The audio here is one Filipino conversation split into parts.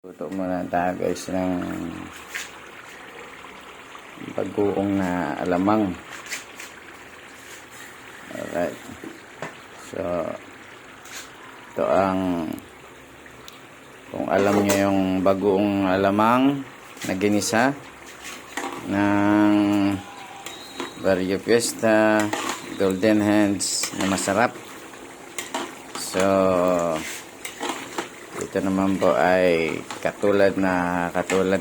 Luto muna tayo guys ng bagoong na alamang. Alright. So, ito ang, kung alam nyo yung bagoong alamang na ginisa ng Barrio Fiesta, Golden Hands na masarap. So, ito naman po ay katulad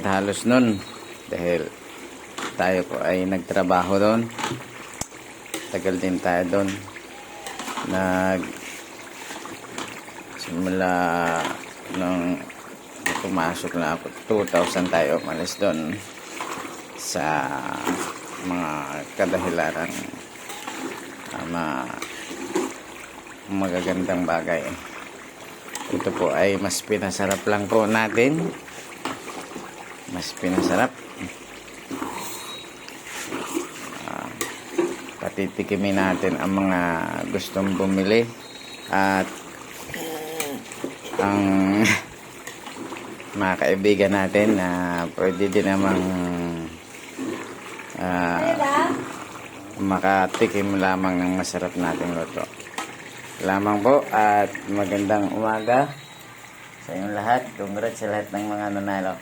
halos nun dahil tayo po ay nagtrabaho doon, tagal din tayo doon, simula nung pumasok na ako 2000 tayo umalis doon sa mga kadahilaran magagandang bagay. Ito po ay mas pinasarap lang po natin. Mas pinasarap. Patitikimin natin ang mga gustong bumili. At ang mga kaibigan natin na pwede din namang makatikim lamang ng masarap nating luto. Lamang po at magandang umaga sa inyong lahat. Congrats sa lahat ng mga nanalo.